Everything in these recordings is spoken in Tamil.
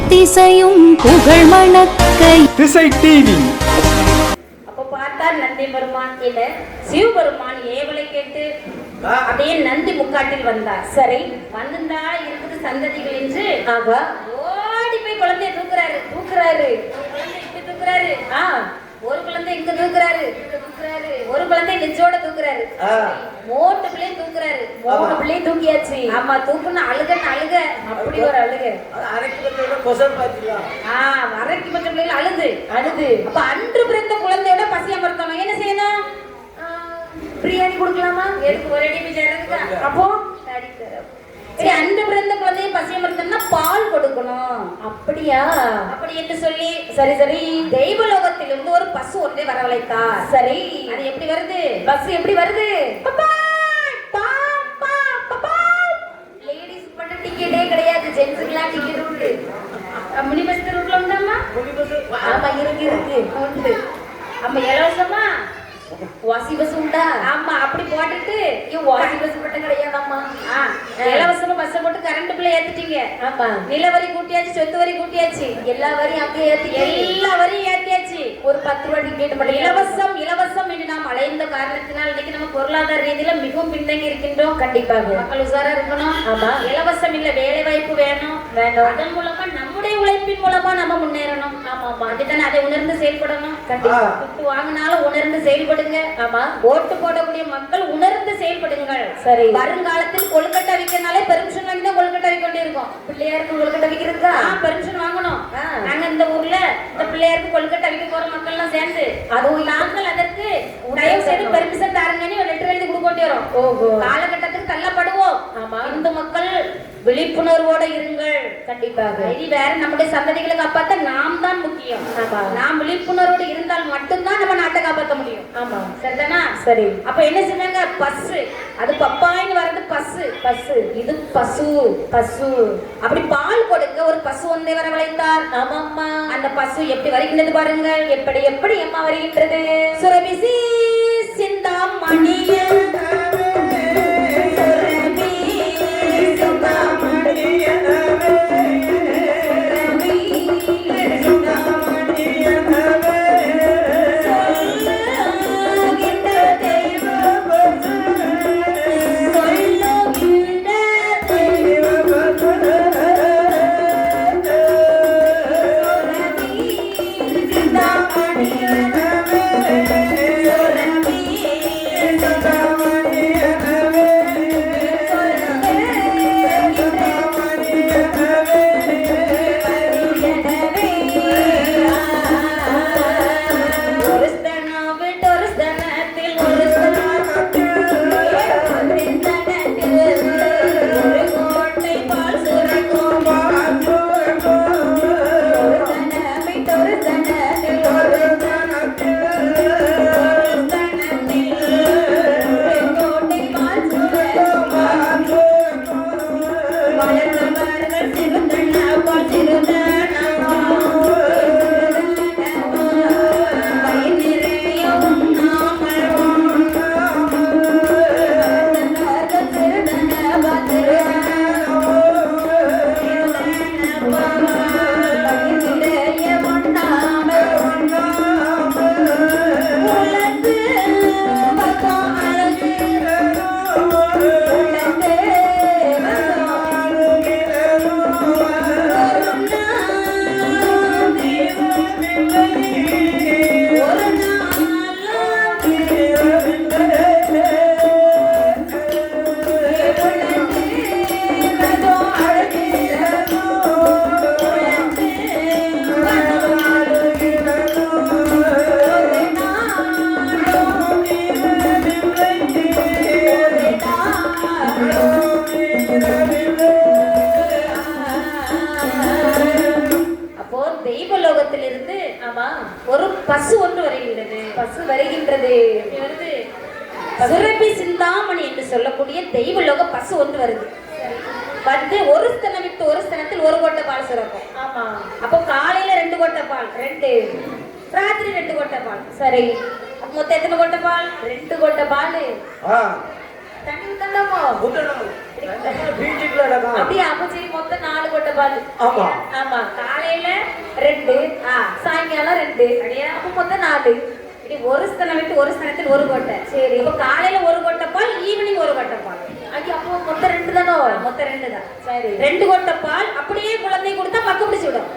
எத்திசையும் புகழ் மணக்க திசை டிவி. அப்ப பார்த்தா நந்தி பெருமான் இல்ல சிவபெருமான் ஏவலை கேட்டு அப்படியே நந்தி முக்காட்டில் வந்தார். சரி, வந்திருந்தா இருக்குது சந்ததிகள் என்று ஓடி போய் குழந்தைய தூக்குறாரு. இப்படி தூக்குறாரு. ஒரு குழந்தை இங்க தூக்குறாரு, ஒரு குழந்தை நெஞ்சோட தூக்குறாரு, மூணு பிள்ளையும் தூக்குறாரு. மூணு பிள்ளையும் தூக்கியாச்சு. ஆமா, தூக்குன்னு அழுகன்னு அழுக, அப்படி ஒரு அழுக. அரைக்கு பச்சை பிள்ளைகள் அழுது. அப்ப அன்று பிறந்த குழந்தையோட பசிய மறுத்தணும். என்ன செய்யணும்? பிரியாணி கொடுக்கலாமா? எதுக்கு ஒரு அடி சேர்றதுக்கு? அப்போ அன்று பிறந்த குழந்தைய பசிய மறுத்தோம்னா பால் கொடுக்கணும். அப்படியா? அப்படி என்று சொல்லி சரி தெய்வலோகத்திலிருந்து ஒரு பசு ஒன்றை வரவழைத்தார். சரி, அது எப்படி வருது? பஸ் எப்படி வருது? லேடிஸ் மட்டும் டிக்கெட்டே கிடையாது, ஜென்ஸுக்குலாம் டிக்கெட் உண்டு. மினி பஸ் ரூட்ல உண்டாமா? ஆமா, இருக்கு உண்டு. ஆமா, இலவசமா வாசி பஸ் உண்டா? ஆமா, அப்படி போட்டுட்டு வாசி பஸ் மட்டும் கிடையாதாம்மா. இலவசமா பஸ் போட்டு கரண்ட் பில் ஏத்திட்டீங்க. ஆமா, நில வரி கூட்டியாச்சு, சொத்து வரி கூட்டியாச்சு, எல்லா வரியும் அங்கே எல்லா வரியும் ஏத்தியாச்சு. ஒரு 10 ரூபாய் டிக்கெட் மட்டும் இலவசம் என்று நாம் அலைந்த காரணத்தினால் இன்னைக்கு நம்ம பொருளாதார ரீதியில மிகவும் பின்தங்கி இருக்கின்றோம். கண்டிப்பாக மக்கள் உசாரா இருக்கணும். ஆமா, இலவசம் இல்ல, வேலை வாய்ப்பு வேணும். அதன் மூலமா நம்முடைய உழைப்பின் மூலமா நம்ம முன்னேறணும். ஆமா, அதுதானே, அதை உணர்ந்து செயல்படணும். கண்டிப்பா துட்டு வாங்கினாலும் உணர்ந்து செயல்படுங்க. ஆமா, ஓட்டு போடக்கூடிய மக்கள் உணர்ந்து செயல்படுங்கள். சரி, வருங்காலத்தில் கொழுக்கட்டை விற்கிறனாலே பெர்மிஷன் வாங்கி தான் கொழுக்கட்டை விற்க வேண்டியிருக்கும். பிள்ளையாருக்கு கொழுக்கட்டை விற்கிறதுக்கா பெர்மிஷன் வாங்கணும். நாங்க இந்த ஊர்ல இந்த பிள்ளையாருக்கு கொழுக்கட்டை விற்க போற மக்கள் எல்லாம் சேர்ந்து அதுவும் நாங்கள் அதற்கு தயவு செய்து பெர்மிஷன் தாருங்கன்னு ஒரு லெட்டர் எழுதி கொடுக்க வேண்டி வரும். காலகட்டத்துக்கு தள்ளப்படுவோம். ஆமா, இந்து மக்கள் விழிப்புணர்வோட இருங்கள். கண்டிப்பாக இது வேற நம்முடைய சந்ததிகளை காப்பாற்ற நாம் தான் முக்கியம். நாம் விழிப்புணர்வோடு இருந்தால் மட்டும்தான் நம்ம நாட்டை காப்பாற்ற முடியும். ஆமா, சரிதானா? சரி, அப்ப என்ன சொன்னாங்க? பஸ், அது பப்பாயின்னு வர்றது பஸ், இது பசு. அப்படி பால் கொடுக்க ஒரு பசு ஒன்றை வரவழைத்தார். ஆமாம்மா, அந்த பசு எப்படி வருகின்றது பாருங்க. எப்படி அம்மா வருகின்றது? சுரபிசி சிந்தாமணிய ஒரு பசு ஒன்று வருகின்றது. சுரபி சிந்தாமணி என்று சொல்லக்கூடிய தெய்வலோக பசு ஒன்று வருது. வந்து ஒரு ஸ்தனம் விட்டு ஒரு ஸ்தனத்தில் ஒரு கோட்டை பால் சுரக்கும். ஆமா, அப்போ காலையில 2 கோட்டை பால், ராத்திரி 2 கோட்டை பால். சரி, மொத்தம் எத்தனை கோட்டை பால்? 2 கோட்டை பால். தண்ணி ஊத்தணுமோ? பீச்சுக்குள்ள நடக்கும். அப்படியே அப்ப சரி மொத்தம் 4 கொட்டை பால். ஆமா. ஆமா காலையில 2 சாயங்காலம் 2 அப்படியே அப்ப மொத்தம் 4. இப்படி ஒரு ஸ்தனம் விட்டு ஒரு ஸ்தனத்தில் ஒரு கொட்டை. சரி அப்ப காலையில ஒரு கொட்டை பால், ஈவினிங் ஒரு கொட்டை பால். அப்போ மொத்தம் 2 தானோ? மொத்தம் 2 தான். சரி 2 கொட்டை பால் அப்படியே குழந்தை கொடுத்தா பக்கம் பிடிச்சு விடும்.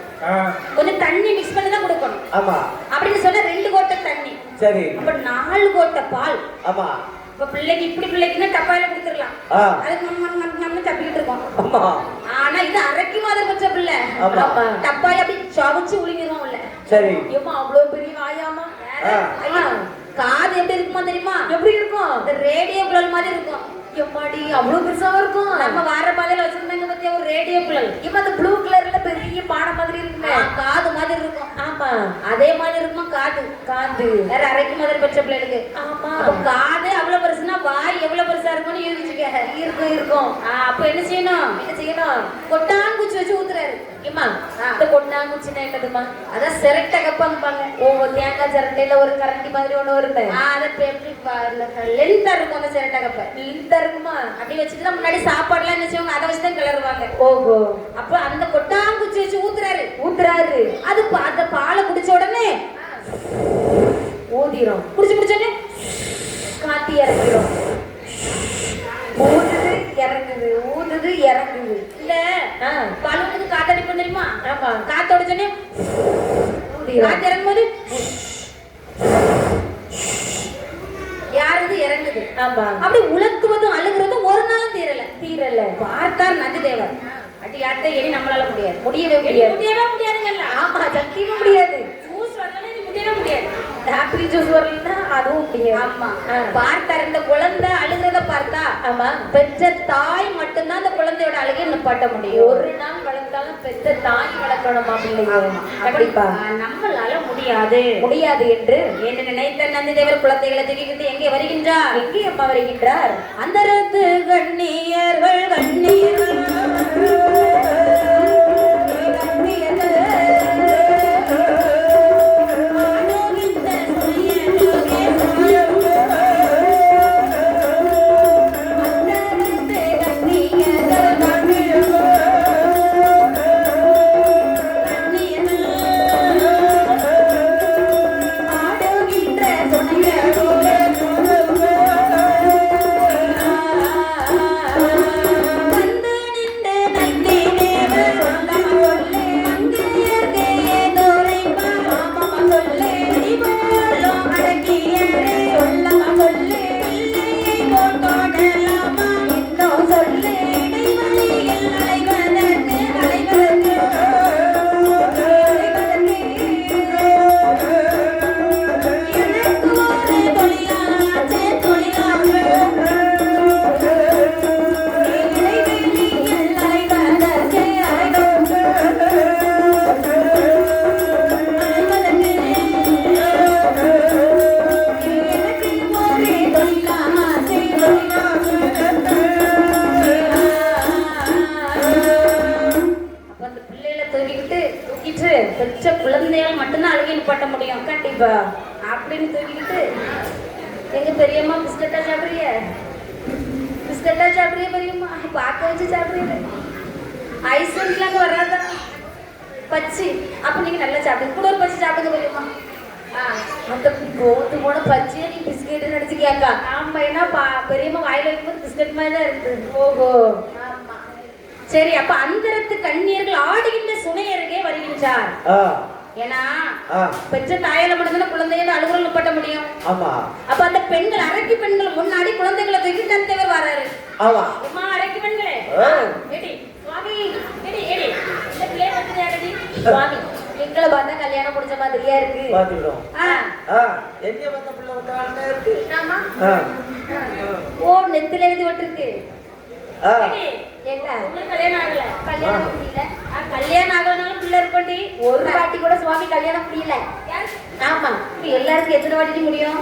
கொஞ்சம் தண்ணி மிக்ஸ் பண்ணி தான் கொடுக்கணும். ஆமா அப்படின்னு சொன்னா 2 கொட்டை தண்ணி. சரி அப்ப 4 கொட்டை பால். ஆமா இப்ப பிள்ளைக்கு இப்படி பிள்ளைக்குன்னா டப்பாயில கொடுத்துடலாம். அது நம்ம தப்பிக்கிட்டு இருக்கோம். ஆமா ஆனா இது அரைக்கு மாதிரி பச்சை பிள்ளை டப்பாயில அப்படி சவச்சு உளிங்கிரும் இல்ல. சரி ஏமா அவ்வளவு பெரிய வாயாமா. ஐயா காது எப்படி இருக்குமா தெரியுமா? எப்படி இருக்கும்? இந்த ரேடியோ குழல் மாதிரி இருக்கும். எம்மாடி அவ்வளவு பெருசா இருக்கும். நம்ம வார பாதையில வச்சிருந்தாங்க பத்தியா ஒரு ரேடியோ குழல். இப்ப அந்த ப்ளூ கலர்ல பெரிய பானை மாதிரி இருக்குமே காது மாதிரி இருக்கும். ஆமா அதே மாதிரி இருக்கும் காது. காது வேற அரைக்கு மாதிரி பச்சை பிள்ளைகளுக்கு. ஆமா அப்ப காது அவ்வளவு பெருசுனா வாய் எவ்வளவு பெருசா இருக்கும்னு யோசிச்சுக்க. இருக்கும் இருக்கும். அப்ப என்ன செய்யணும்? கொட்டாங்குச்சி வச்சு ஊத்துறாரு. ஏமா இந்த கொட்டாங்குச்சின்னா என்னதுமா? அதான் சிரட்டை கப்பாங்க. ஒவ்வொரு தேங்காய் சிரட்டையில ஒரு கரண்டி மாதிரி ஒண்ணு வருது. அதை லென்த்தா இருக்கும் அந்த சிரட்டை கப்பை. லென்த்தா இருக்குமா? அப்படி வச்சுட்டு முன்னாடி சாப்பாடுலாம் என்ன செய்வாங்க? அதை வச்சுதான் கிளறுவாங்க. ஓஹோ அப்ப அந்த கொட்டாங்குச்சி வச்சு ஊத்துறாரு. அது அந்த பாலை குடிச்ச உடனே ஊதிரும். குடிச்சோடனே காத்தி இறங்கிடும். ஊதுது இறங்குது. இல்ல பலூனுக்கு காத்தடிப்போம் தெரியுமா? ஆமா காத்தோட சொன்னே காத்து இறங்கும் போது யாருது இறங்குது. ஆமா அப்படி உலக்குவதும் அழுகுறதும் ஒரு நாளும் தீரல. பார்த்தார் நந்திதேவர். அடி யார்ட்ட இனி நம்மளால முடியவே முடியாதுங்கல்ல. ஆமா சத்தியமா முடியாது. ஜூஸ் வரலன்னா இது முடியவே முடியாது. ஆப்பிள் ஜூஸ் வரலன்னா அதுவும் முடியாது. ஆமா பார்த்தார் இந்த குழந்தை அழுகிறத பார்த்தா. ஆமா பெற்ற தாய் மட்டும்தான் அந்த குழந்தையோட அழுகை நிப்பாட்ட முடியும். ஒரு நாள் வளர்த்தாலும் பெற்ற தாய் வளர்க்கணுமா பிள்ளைங்க? கண்டிப்பா நம்மளால முடியாது என்று நினைத்த நந்திதேவர் குழந்தைகளை தூக்கிக்கிட்டு எங்கே வருகின்றார்? எங்கே அம்மா வருகின்றார்? அந்த கண்ணியர்கள் பெற்ற குழந்தையால் மட்டும்தான் அழுகை நிப்பாட்ட முடியும். கண்டிப்பா அப்படின்னு தூக்கிக்கிட்டு எங்க பெரியம்மா பிஸ்கட்டா சாப்பிடுறிய பெரியம்மா? பார்க்க வச்சு சாப்பிடுறீங்க. ஐஸ்வர்யாங்க வராதா பச்சி? அப்ப நீங்க நல்லா சாப்பிடுங்க. கூட ஒரு பச்சி சாப்பிடுங்க பெரியம்மா. அந்த போத்து போன பச்சியை நீ பிஸ்கெட் நினைச்சு கேட்கா. ஆமா ஏன்னா பெரியம்மா வாயில வைக்கும்போது பிஸ்கட் மாதிரி தான் இருக்குது. ஓஹோ ஆமா சரி. அப்ப அந்தரத்து கண்ணியர்கள் ஆடுகின்ற சுனை அருகே வருகின்றார். ஏன்னா பெற்ற தாயால மட்டும்தான் குழந்தைய அழுகுறல் நிப்பாட்ட முடியும். ஆமா அப்ப அந்த பெண்கள் அரக்கி பெண்கள் முன்னாடி குழந்தைகளை தூக்கி தந்தவர் வராரு. ஆமா அம்மா அரக்கி பெண்களே ஏடி சுவாமி ஏடி இந்த பிள்ளை வந்து யாரடி? சுவாமி எங்களை பார்த்தா கல்யாணம் முடிஞ்ச மாதிரியா இருக்கு. பாத்துறோம். எங்க வந்த பிள்ளை வந்தானே இருக்கு. ஆமா ஓ நெத்தில எழுதி விட்டுருக்கு. கல்யாணம் ஆகலனாலும் பிள்ளை இருப்பண்டி. ஒரு வாட்டி கூட சுவாமி கல்யாணம் முடியல. ஆமா எல்லாருக்கும் எத்தனை வாட்டி முடியும்?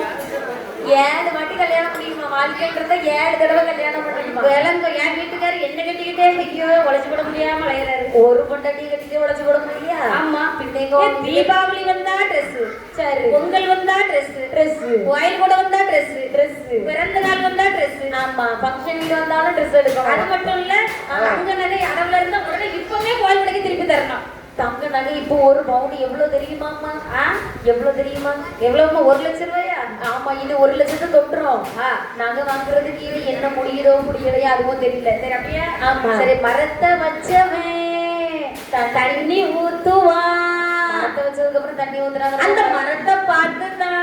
7 வாட்டி கல்யாணம் முடியுமா? வாழ்க்கைன்றத 7 தடவை கல்யாணம் பண்ணணுமா? விளங்க என் வீட்டுக்கார மாமியார் என்ன கட்டிக்கிட்டே ஐயோ உழைச்சு போட முடியாம அலையறாரு. ஒரு பொண்டாட்டி கட்டிட்டு உழைச்சு போட முடியலையா? ஆமா. பின்னைங்க தீபாவளி வந்தா ட்ரெஸ், சரி பொங்கல் வந்தா ட்ரெஸ், கோயில் கூட வந்தா ட்ரெஸ், பிறந்த நாள் வந்தா ட்ரெஸ். ஆமா, ஃபங்க்ஷன் வீடு வந்தாலும் ட்ரெஸ் எடுக்கணும். அது மட்டும் இல்ல, அங்க நகை அளவுல இருந்தா உடனே இப்பவே கோயில் கடைக்கு திருப்பி தரணும். தங்க நகை இப்போ ஒரு பவுன் எவ்வளவு தெரியுமாம்மா? எவ்வளவு தெரியுமா? எவ்வளவுமா? 1 லட்சம் ரூபாயா? ஆமா, இது 1 லட்சத்தை தொட்டுரும். நகை வாங்குறதுக்கு இது என்ன முடியுதோ முடியலையா அதுவும் தெரியல. சரி அப்படியே. ஆமா, சரி. மரத்தை வச்சவன் தண்ணி ஊத்துவா. மரத்தை வச்சதுக்கு அப்புறம் தண்ணி ஊத்துறாங்க. அந்த மரத்தை பார்த்துதான்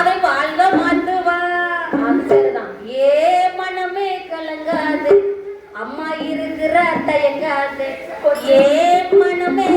அவன் வாழ்வ மாத்துவா. அது சரிதான். ஏ மனமே கலங்காது, அம்மா இருக்கிற தயங்காது. ஏ மனமே